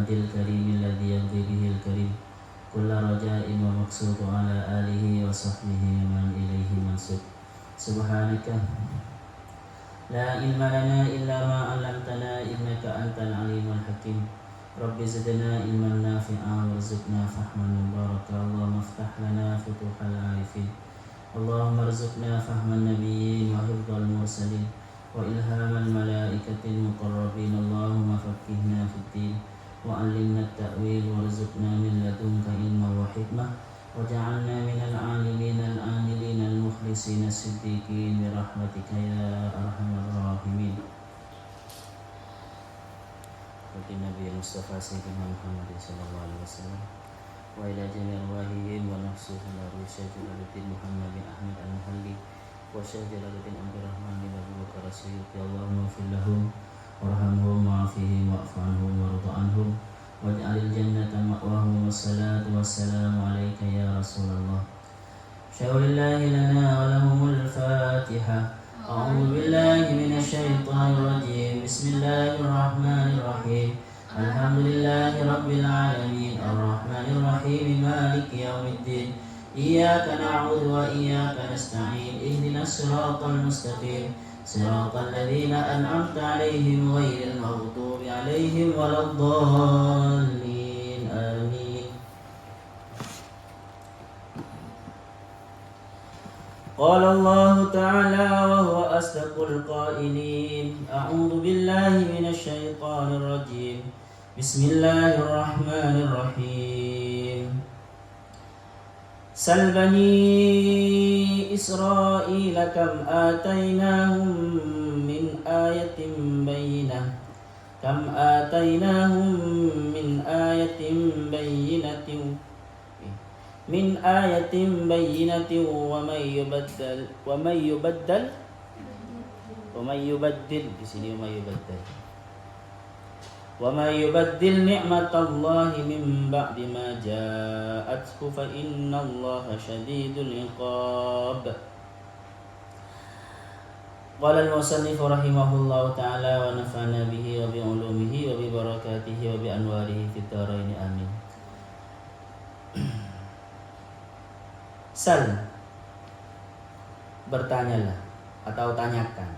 الود الكريم الذي يرضي به الكريم كل رجاء ومقصود على آله وصحبه ومن إليه منسوب. سبحانك لا علم لنا إلا ما علمتنا إنك أنت العليم الحكيم. رب زدنا علما نافعا وارزقنا فهما مباركا. اللهم افتح لنا فتوح العارفين. اللهم ارزقنا فهم النبيين وحفظ المرسلين وإلهام الملائكة المقربين. اللهم فقهنا في الدين وعلمنا التأويل وارزقنا من لدنك علما وحكمة وجعلنا من العالمين العاملين المخلصين الصديقين برحمتك يا أرحم الراحمين. Nabi Mustafa Sayyidina Muhammad sallallahu alaihi wasallam wa ila jami'il wahiyin wa nafsuhu laru Syajalaluddin Muhammad bin Ahmad al-Muhalli wa Syajalaluddin Abdurrahman bin Abu Bakar As-Suyuti. Allahumma fil lahum warhamhum wa'afihim wa'fu anhum warda anhum waj'alil jannata ma'wahum. Wassalatu wassalamu alayka ya Rasulullah. Syaulillahi lana wa lahumul Fatiha. A'udzu billahi minasy syaithanir rajim. Bismillahirrahmanirrahim. Alhamdulillahi rabbil alamin arrahmanir rahim maliki yaumiddin. Iyyaka na'budu wa iyyaka nasta'in. Ihdinas siratal mustaqim. Siratal ladzina an'amta 'alaihim ghairil maghdubi 'alaihim waladdallin. Amin. Qala Allah Ta'ala wa huwa asdaqul qailin. A'udzu billahi minasy syaithanir rajim. Bismillahirrahmanirrahim. Sal bani Israila kam atainahum min ayatin bayyinah. Kam atainahum min ayatin bayyinatin min ayatin bayyinatin wa may yubaddal di sini wa may yubaddil ni'matallahi min ba'di ma ja'athu fa innallaha syadidul iqab. Qala al-musannif rahimahullahu ta'ala wa nafa'ana bihi wa bi ulumihi wa bi barakatihi wa bi anwarihi fid dharain amin. Sal, bertanyalah atau tanyakan,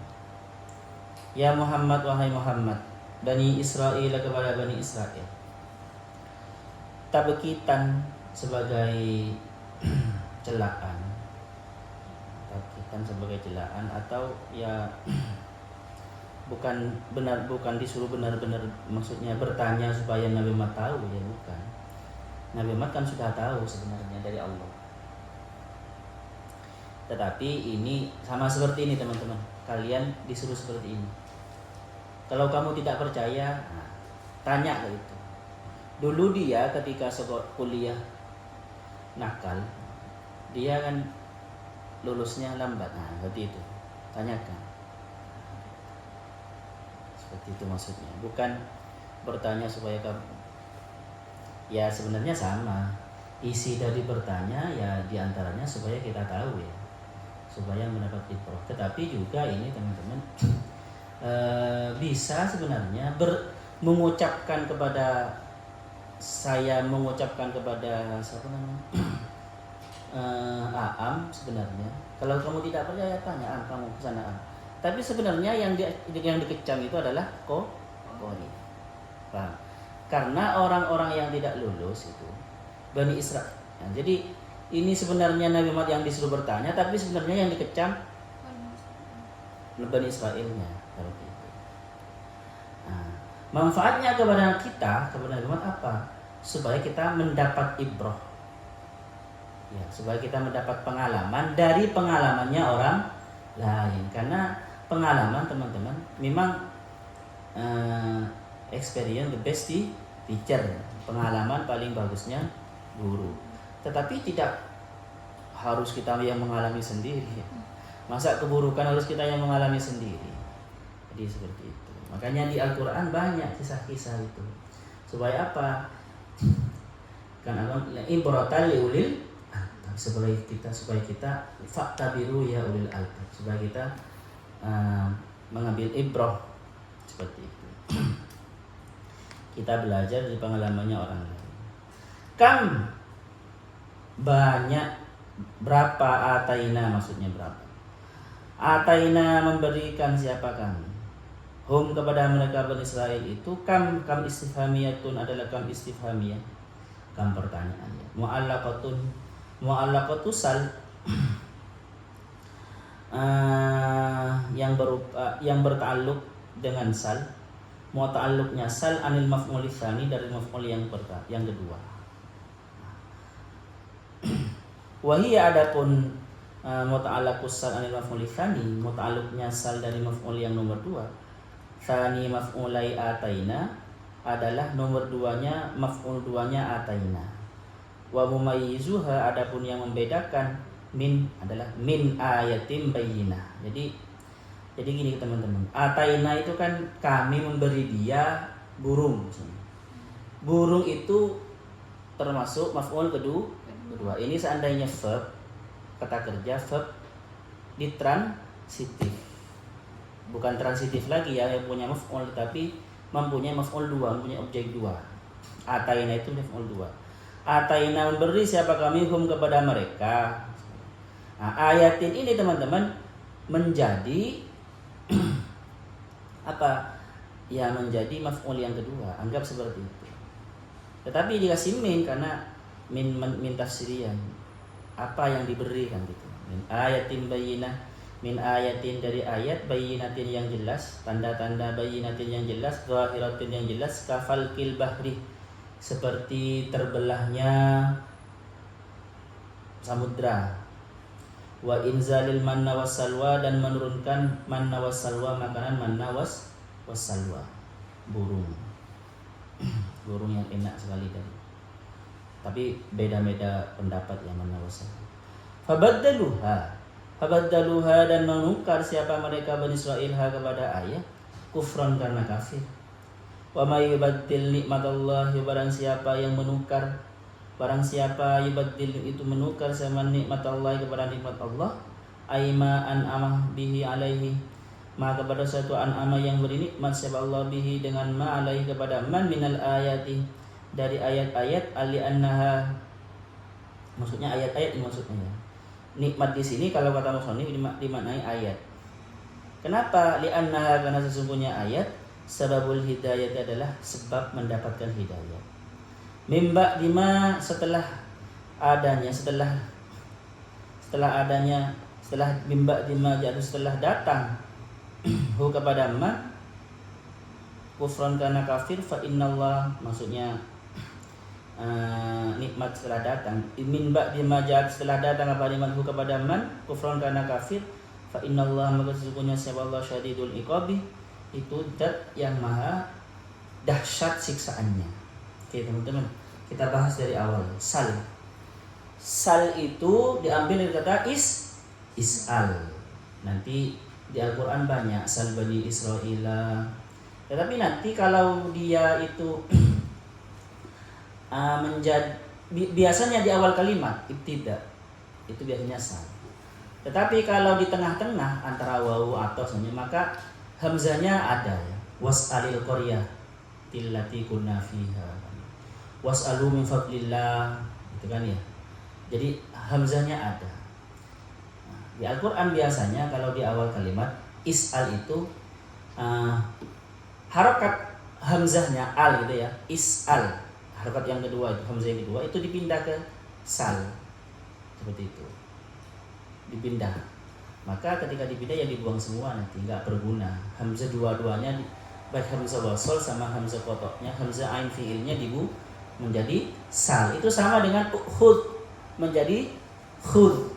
ya Muhammad, wahai Muhammad, Bani Israel kepada Bani Israel. Tabkitan sebagai celaan, atau ya bukan disuruh benar-benar, maksudnya bertanya supaya Nabi Muhammad tahu, ya bukan. Nabi Muhammad kan sudah tahu sebenarnya dari Allah. Tetapi ini sama seperti ini teman-teman, kalian disuruh seperti ini. Kalau kamu tidak percaya, tanya ke itu. Dulu dia ketika kuliah nakal, dia kan lulusnya lambat, seperti itu. Tanyakan. Seperti itu maksudnya. Bukan bertanya supaya kamu. Ya sebenarnya sama. Isi dari bertanya ya diantaranya supaya kita tahu ya, supaya mendapat ibrah. Tetapi juga ini teman-teman bisa sebenarnya mengucapkan kepada siapa namanya Aam sebenarnya. Kalau kamu tidak percaya tanya kamu ke sana. Tapi sebenarnya yang dikecam itu adalah Qori. Paham? Karena orang-orang yang tidak lulus itu Bani Israel. Nah, jadi ini sebenarnya Nabi Muhammad yang disuruh bertanya, tapi sebenarnya yang dikecam Bani Israelnya. Nah, manfaatnya kepada Nabi Muhammad apa? Supaya kita mendapat ibrah. Ya, supaya kita mendapat pengalaman dari pengalamannya orang lain. Karena pengalaman teman-teman memang experience the best teacher. Pengalaman paling bagusnya guru. Tetapi tidak harus kita yang mengalami sendiri. Masa keburukan harus kita yang mengalami sendiri. Jadi seperti itu. Makanya di Al-Quran banyak kisah-kisah itu. Supaya apa? Karena ibratan liulil, supaya kita fakta biru ya ulil albab, supaya kita mengambil ibrah seperti itu. Kita belajar dari pengalamannya orang lain. Kam banyak, berapa ataina, maksudnya berapa? Ataina memberikan siapa kami? Hum kepada mereka Bani Israel itu kam istifhamiyatun adalah kam istifhamiyah, kam pertanyaan. Mu'allaqatu sal yang bertakluk dengan sal. Mu'ta'alluqnya sal anil maf'ul tsani, dari maf'ul yang kedua. Wahia adapun muta'allaqus sal anil maf'ul tsani, muta'alluqnya sal dari maf'ul yang nomor 2. Tsani maf'ulai ataina adalah nomor 2-nya maf'ul 2-nya ataina. Wa mumayyizuha adapun yang membedakan min adalah min ayatin bayyinah. Jadi gini teman-teman, ataina itu kan kami memberi dia burung. Burung itu termasuk maf'ul kedua. Ini seandainya verb, kata kerja verb ditransitif. Bukan transitif lagi ya, yang punya maf'ul, tapi mempunyai maf'ul 2, mempunyai objek 2. Ataina itu maf'ul 2. Ataina memberi siapa kami hum kepada mereka. Nah, ayatin ini teman-teman menjadi apa? Ya menjadi maf'ul yang kedua. Anggap seperti itu. Tetapi dikasih min karena min tafsirian. Apa yang diberikan gitu. Min ayatin bayyinah, min ayatin dari ayat, bayyinatin yang jelas, tanda-tanda bayyinatin yang jelas, zahiratin yang jelas, kafalkil bahri, seperti terbelahnya samudra. Wa inzalil manna wassalwa, dan menurunkan manna wassalwa, makanan manna wassalwa, burung yang enak sekali tadi. Tapi beda-beda pendapat yang manna wassalwa. Fabaddaluha dan menukar siapa mereka Bani Israil kepada ayat, kufran karena kafir. Wa may yubaddil nikmatallahi, barang siapa yang menukar, barang siapa yubaddil itu menukar sama nikmat Allah kepada nikmat Allah, aima an'amah bihi alaihi, maka kepada suatu an'amah yang beri nikmat siapa Allah bihi dengan ma alaihi kepada man minal ayati, dari ayat-ayat, ali annaha, maksudnya ayat-ayat ini maksudnya. Nikmat di sini kalau kata musannif dimaknai ayat. Kenapa? Li annaha, karena sesungguhnya ayat sababul hidayah adalah sebab mendapatkan hidayah. Mimba dima, setelah mimba dima jatuh, setelah datang hu kepada ma kufran karena kafir, fa innallah, maksudnya nikmat setelah datang. Mimba dima jatuh, setelah datang apa nikmat hu kepada man kufran karena kafir, fa innallah, maka sesungguhnya siapa Allah syadidul iqabi, itu zat yang maha dahsyat siksaannya. Oke teman-teman, kita bahas dari awal. Sal itu diambil dari kata is'al. Nanti di Al-Quran banyak sal Bani Israila. Tetapi nanti kalau dia itu biasanya di awal kalimat ibtida, itu biasanya sal. Tetapi kalau di tengah-tengah antara wawu atau sebenarnya, maka hamzanya ada ya. Was'alil qaryah tillati kunna fiha, was'alu min fadlillah, gitu kan ya. Jadi hamzahnya ada. Di Al-Quran biasanya kalau di awal kalimat is'al itu harokat hamzahnya al gitu ya, is'al, harokat yang kedua itu, hamzah yang kedua itu dipindah ke sal, seperti itu, dipindah. Maka ketika dipindah ya dibuang semua, nanti nggak berguna. Hamzah dua-duanya, baik hamzah wasol sama hamzah qat'nya, hamzah ain fiilnya menjadi sal. Itu sama dengan khud menjadi khud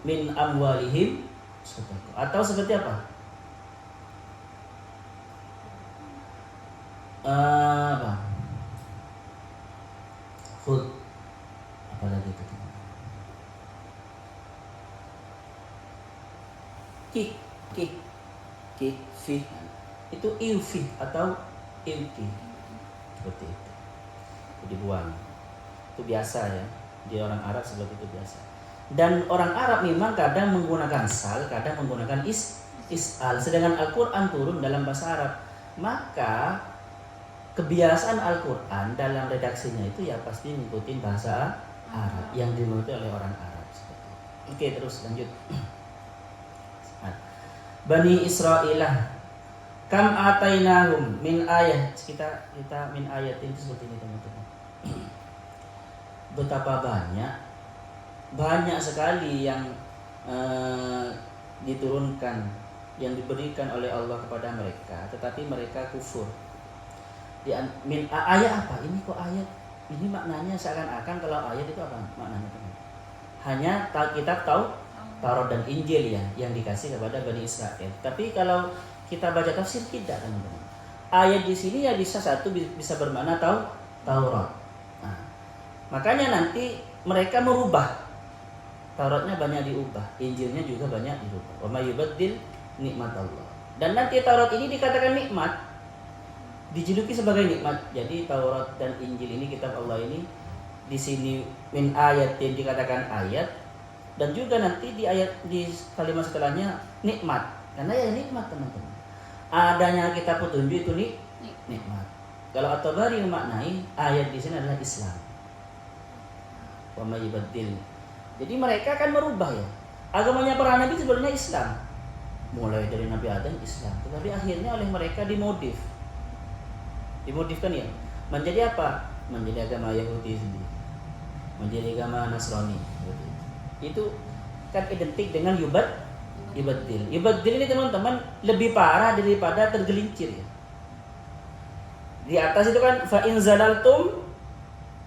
min amwalihim sadaqah. Atau seperti apa? Khud apa lagi itu? Kik fi itu ilfi atau ilki, seperti itu. Dibuang. Itu biasa ya. Di orang Arab seperti itu biasa. Dan orang Arab memang kadang menggunakan sal, kadang menggunakan is'al. Sedangkan Al-Quran turun dalam bahasa Arab. Maka kebiasaan Al-Quran dalam redaksinya itu ya pasti ngikutin bahasa Arab yang dimengerti oleh orang Arab. Oke, terus lanjut. Bani Israilah kam atainahum min ayat. Kita min ayat itu seperti ini teman-teman. Betapa banyak sekali yang diturunkan, yang diberikan oleh Allah kepada mereka, tetapi mereka kufur. Min ayat apa? Ini kok ayat? Ini maknanya seakan-akan kalau ayat itu apa maknanya teman? Hanya kitab Taurat dan Injil ya yang dikasih kepada Bani Israel. Tapi kalau kita baca tafsir tidak teman-teman. Ayat di sini ya bisa bermakna Taurat. Nah, makanya nanti mereka merubah. Tauratnya banyak diubah, Injilnya juga banyak diubah. Wa may yubaddil nikmat Allah. Dan nanti Taurat ini dikatakan nikmat, dijuluki sebagai nikmat. Jadi Taurat dan Injil ini, kitab Allah ini, di sini min ayatin dikatakan ayat, dan juga nanti di kalimat setelahnya nikmat. Karena ya nikmat teman-teman. Adanya kitab petunjuk itu nikmat. Kalau At-Tabari memaknai ayat di sini adalah Islam. Wa may yubaddil. Jadi mereka akan merubah ya. Agamanya para nabi sebenarnya Islam. Mulai dari Nabi Adam Islam, tetapi akhirnya oleh mereka dimodifkan ya. Menjadi apa? Menjadi agama Yahudi sendiri. Menjadi agama Nasrani. Itu kan identik dengan yubaddil. Yubaddil ini teman-teman lebih parah daripada tergelincir ya. Di atas itu kan fa in zalaltum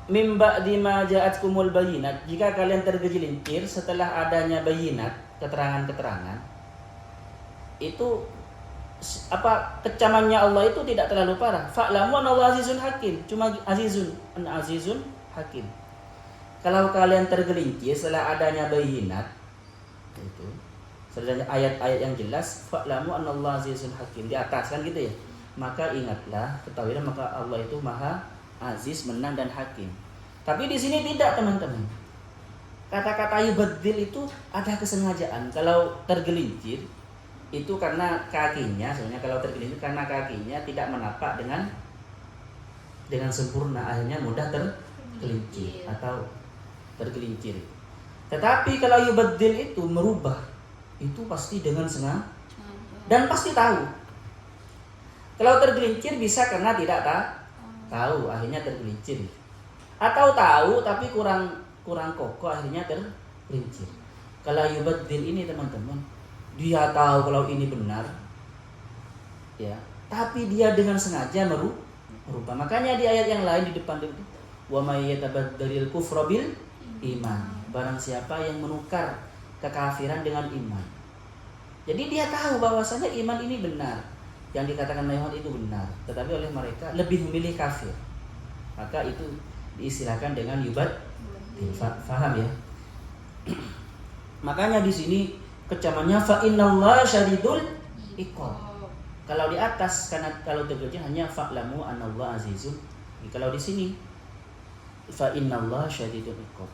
mim ba'di ma ja'atkumul bayyinat. Jika kalian tergelincir setelah adanya bayinat, keterangan-keterangan, itu kecamannya Allah itu tidak terlalu parah. Fa'lamu anallahu azizun hakim. Cuma azizun hakim. Kalau kalian tergelincir setelah adanya bayinat, itu setelah ayat-ayat yang jelas, fa'lamu anallahu azizun hakim, di atas kan gitu ya. Maka ingatlah, ketahuilah maka Allah itu Maha Aziz, menang dan hakim. Tapi di sini tidak teman-teman. Kata-kata yubaddil itu ada kesengajaan. Kalau tergelincir itu karena kakinya, sebenarnya kalau tergelincir karena kakinya tidak menapak dengan sempurna, akhirnya mudah tergelincir atau tergelincir. Tetapi kalau yubaddil itu merubah, itu pasti dengan sengaja dan pasti tahu. Kalau tergelincir bisa karena tidak tahu, akhirnya tergelincir. Atau tahu tapi kurang kokoh, akhirnya tergelincir. Kalau yubaddil ini teman-teman, dia tahu kalau ini benar, ya, tapi dia dengan sengaja merubah. Makanya di ayat yang lain di depan itu, wa may yatabaddalil kufra bil iman. Barang siapa yang menukar kekafiran dengan iman. Jadi dia tahu bahwasanya iman ini benar, yang dikatakan Muhammad itu benar, tetapi oleh mereka lebih memilih kafir. Maka itu diistilahkan dengan yubaddil. Faham ya? Makanya di sini kecamannya fa innallaha syadidul iqab. Kalau di atas, karena kalau terjadi hanya fa'lamu anallaha azizun. Kalau di sini fa innallaha syadidul iqab.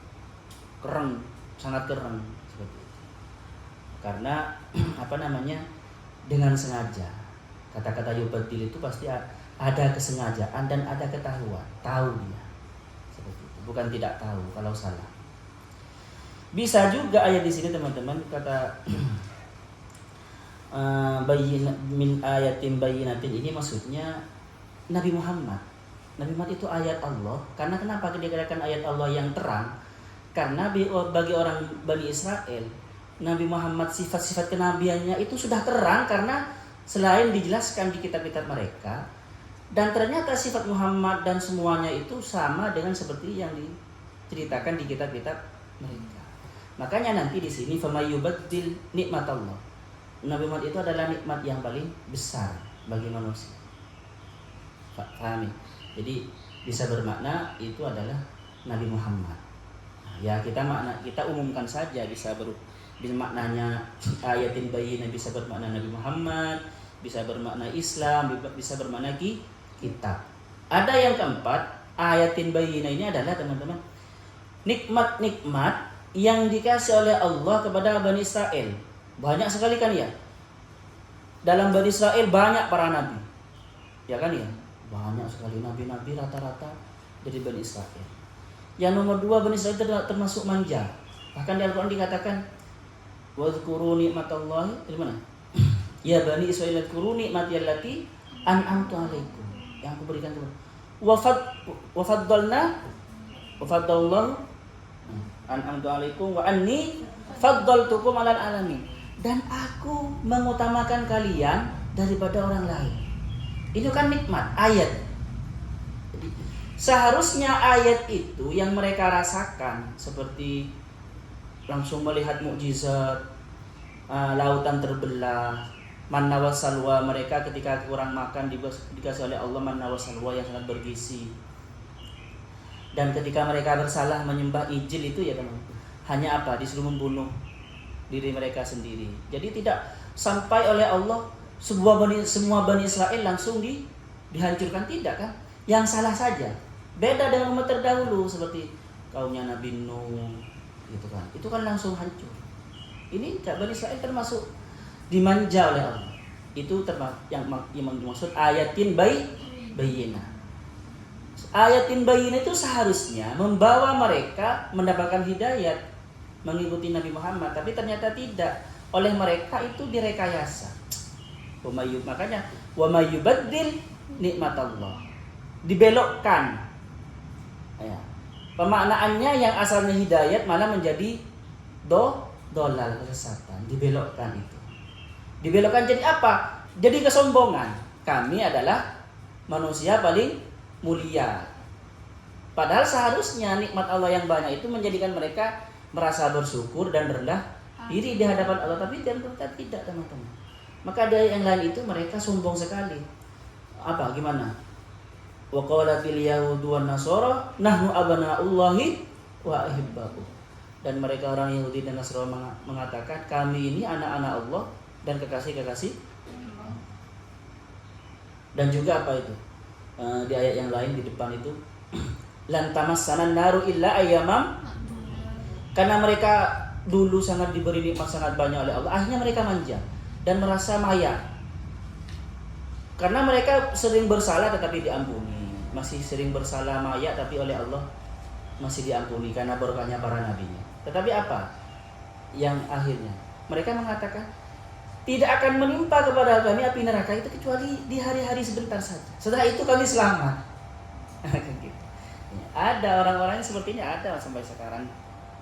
Sangat keren seperti itu. Karena dengan sengaja. Kata-kata yubaddil itu pasti ada kesengajaan dan ada ketahuan, tahu dia. Seperti itu. Bukan tidak tahu kalau salah. Bisa juga ayat di sini teman-teman kata min ayatin bayyinatin ini maksudnya Nabi Muhammad. Nabi Muhammad itu ayat Allah. Karena kenapa dikatakan ayat Allah yang terang? Karena bagi orang Bani Israel, Nabi Muhammad sifat-sifat kenabiannya itu sudah terang karena selain dijelaskan di kitab-kitab mereka, dan ternyata sifat Muhammad dan semuanya itu sama dengan seperti yang diceritakan di kitab-kitab mereka. Makanya nanti di sini famay yubaddil nikmat Allah. Nabi Muhammad itu adalah nikmat yang paling besar bagi manusia. Pahami? Jadi bisa bermakna itu adalah Nabi Muhammad. Ya kita umumkan saja, bisa maknanya ayatin bayyinah, bisa bermakna Nabi Muhammad, bisa bermakna Islam, bisa bermakna kitab. Ada yang keempat, ayatin bayyinah ini adalah teman-teman nikmat-nikmat yang dikasih oleh Allah kepada Bani Israel. Banyak sekali kan ya. Dalam Bani Israel banyak para nabi. Ya kan ya. Banyak sekali nabi-nabi rata-rata dari Bani Israel. Yang nomor 2, Bani Israel termasuk manja. Bahkan di Al-Quran dikatakan wadhkuru ni'matallahi di mana? Ya Bani Israil wadhkuru ni'mati allati an'amtu 'alaikum, yang aku berikan kepada. Wafaddallahu an'amtu 'alaikum wa anni faddaltukum 'alal alamin. Dan aku mengutamakan kalian daripada orang lain. Itu kan nikmat, ayat. Jadi, seharusnya ayat itu yang mereka rasakan seperti langsung melihat mukjizat, lautan terbelah, manna wassalwa, mereka ketika kurang makan dikasih oleh Allah manna wassalwa yang sangat bergizi. Dan ketika mereka bersalah menyembah ijil itu ya teman, hanya apa? Disuruh membunuh diri mereka sendiri. Jadi tidak sampai oleh Allah semua Bani Israel langsung dihancurkan, tidak kan? Yang salah saja. Beda dengan umat terdahulu seperti kaumnya Nabi Nuh, gitu kan. Itu kan langsung hancur. Ini Bani Israel termasuk dimanja oleh Allah. Itu yang dimaksud ayatin bayyinah. Ayatin bayyinah itu seharusnya membawa mereka mendapatkan hidayat, mengikuti Nabi Muhammad, tapi ternyata tidak. Oleh mereka itu direkayasa. Makanya wa may yubaddil nikmatallah, dibelokkan. Ya. Pemaknaannya yang asalnya hidayat malah menjadi dolal, kesesatan, dibelokkan itu. Dibelokkan jadi apa? Jadi kesombongan. Kami adalah manusia paling mulia. Padahal seharusnya nikmat Allah yang banyak itu menjadikan mereka merasa bersyukur dan rendah diri di hadapan Allah, tapi ternyata tidak, teman-teman. Maka dari yang lain itu mereka sombong sekali. Apa? Gimana? Wa qalatil yahudu wan nasara nahnu abna'ullahi wa ahibbahu. Dan mereka orang Yahudi dan Nasrani mengatakan kami ini anak-anak Allah dan kekasih-kekasih. Dan juga apa itu? Di ayat yang lain di depan itu lan tamassana naru illa ayyamam. Karena mereka dulu sangat diberi nikmat sangat banyak oleh Allah, akhirnya mereka manja dan merasa maya. Karena mereka sering bersalah tetapi diampuni, masih sering bersalah maya tapi oleh Allah masih diampuni karena berkahnya para nabinya. Tetapi apa yang akhirnya? Mereka mengatakan tidak akan menimpa kepada kami api neraka itu kecuali di hari-hari sebentar saja. Setelah itu kami selamat. Gitu. Ada orang-orang yang sepertinya ada sampai sekarang,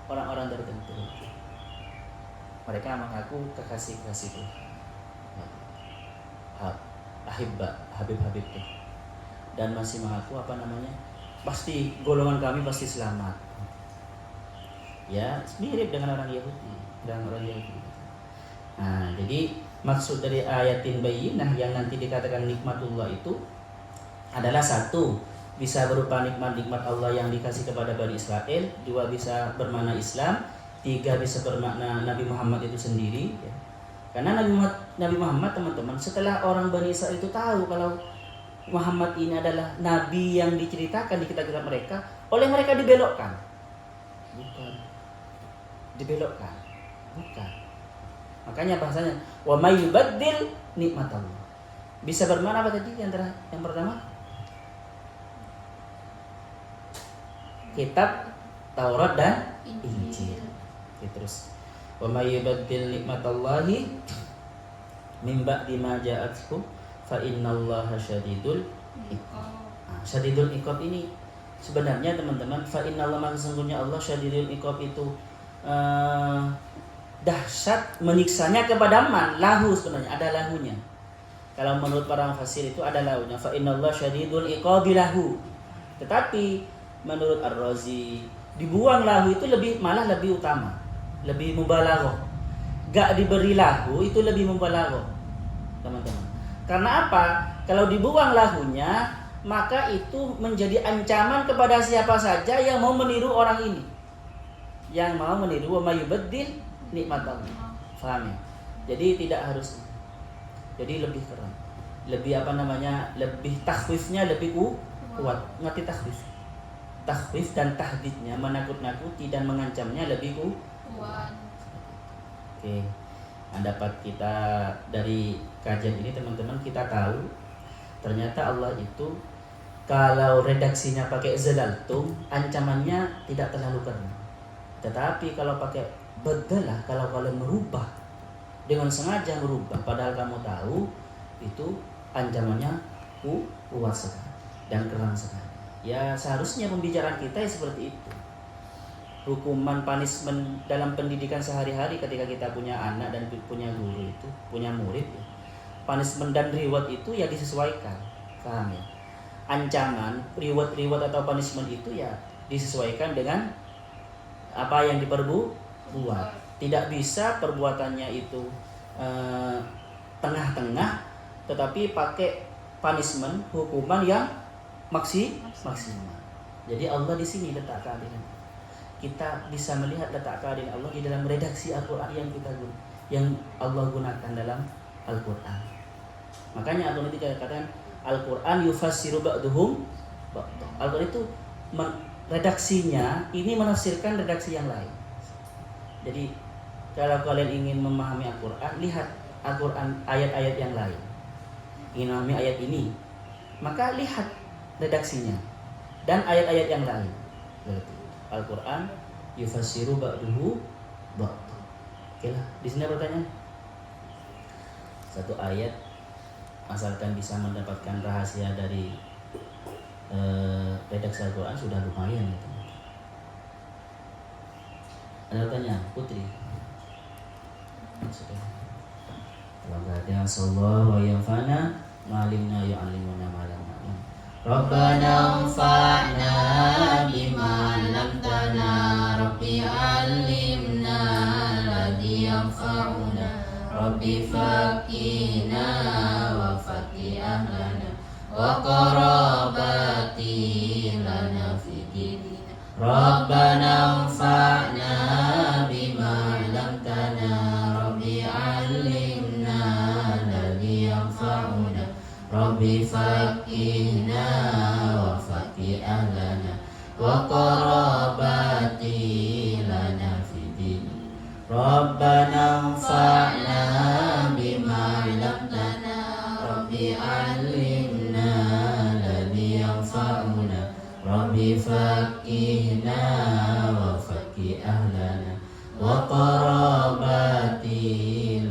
orang-orang tertentu. Mereka mengaku kekasih-kekasih Tuhan. Ahibba, Habib-Habib Tuhan. Dan masih mengaku pasti golongan kami pasti selamat. Ya, mirip dengan orang Yahudi. Nah, jadi maksud dari ayatin bayyinah yang nanti dikatakan nikmatullah itu adalah satu, bisa berupa nikmat-nikmat Allah yang dikasih kepada Bani Israel. Dua, bisa bermakna Islam. Tiga, bisa bermakna Nabi Muhammad itu sendiri ya. Karena Nabi Muhammad teman-teman, setelah orang Bani Israel itu tahu kalau Muhammad ini adalah Nabi yang diceritakan di kitab-kitab mereka, oleh mereka dibelokkan. Bukan. Dibelokkan. Bukan. Makanya bahasanya wa may yubaddil nikmatallah. Bisa bermakna apa tadi yang pertama? Kitab Taurat dan Injil. Terus wa may yubaddil nikmatallahi min ba'di ma ja'athu fa innallaha syadidul iqab. Syadidul iqab ini sebenarnya teman-teman, fa innallaha, sesungguhnya Allah syadidul iqab itu dahsyat menyiksanya kepada man, lahu, sebenarnya ada lahunya. Kalau menurut para mufassir itu ada lahunya, fa innallaha syadidul iqabi lahu. Tetapi menurut Ar-Razi dibuang lahu itu malah lebih utama, lebih mubalaghah. Gak diberi lahu itu lebih mubalaghah, teman-teman. Karena apa? Kalau dibuang lahunya, maka itu menjadi ancaman kepada siapa saja yang mau meniru orang ini, yang mau meniru wa may yubaddil nikmatallah. Paham ya? Jadi tidak harus. Jadi lebih keren. Lebih lebih takhwifnya lebih kuat. Ngerti takhwif? Takhwif dan tahdidnya, menakut-nakuti dan mengancamnya lebih kuat. Oke. Nah, dapat kita dari kajian ini teman-teman, kita tahu ternyata Allah itu Kalau redaksinya pakai zalaltum, ancamannya tidak terlalu kena. Tetapi kalau pakai badalah, kalau kalian merubah dengan sengaja merubah, padahal kamu tahu itu ancamannya kuat sekali dan keras sekali. Ya seharusnya pembicaraan kita ya seperti itu. Hukuman punishment dalam pendidikan sehari-hari ketika kita punya anak dan punya guru itu, punya murid, punishment dan reward itu ya disesuaikan, paham ya? Ancaman, reward atau punishment itu ya disesuaikan dengan apa yang diperbuat. Tidak bisa perbuatannya itu tengah-tengah, tetapi pakai punishment, hukuman yang maksimal. Jadi Allah di sini letak keadilan. Kita bisa melihat letak keadilan Allah di dalam redaksi Al-Quran yang Allah gunakan dalam Al-Quran. Makanya Allah itu katakan Al-Quran yufassiru ba'duhum ba'd. Al-Quran itu redaksinya ini menafsirkan redaksi yang lain. Jadi kalau kalian ingin memahami Al-Quran, lihat Al-Quran ayat-ayat yang lain. Ingin memahami ayat ini, maka lihat redaksinya dan ayat-ayat yang lain. Al-Quran yufassiru ba'duhu ba'd. Oke lah, di sini pertanyaan. Satu ayat asalkan bisa mendapatkan rahasia dari redaksi Al-Quran sudah lumayan gitu. Ada pertanyaan, Putri? Kalau nggak ada, sallallahu wa yanfa'na ma'alimna yu'allimuna ma'alam na'lam. Rabbana anfa'na bima 'allamtana, Rabbi 'allimna alladhi yanfa'una, Rabbi faqihna wa faqih ahlana wa qarabati lana fi dinina. Rabbana anfa'na bima 'allamtana, Rabbi 'allimna alladhi yanfa'una, Rabbi faqihna wa faqih ahlana wa qarabati lana fi dinina. Rabbana anfa'na bima 'allamtana, Rabbi 'allimna alladhi yanfa'una, Rabbi faqihna wa faqih ahlana wa qarabati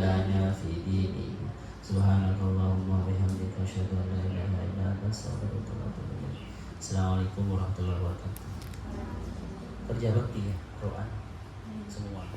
lana fi dinina. Subhanakallahumma wa bihamdika asyhadu an la ilaha illa anta astaghfiruka wa atubu ilaik. Assalamualaikum warahmatullahi wabarakatuh. Kerja bakti ya, Quran semua.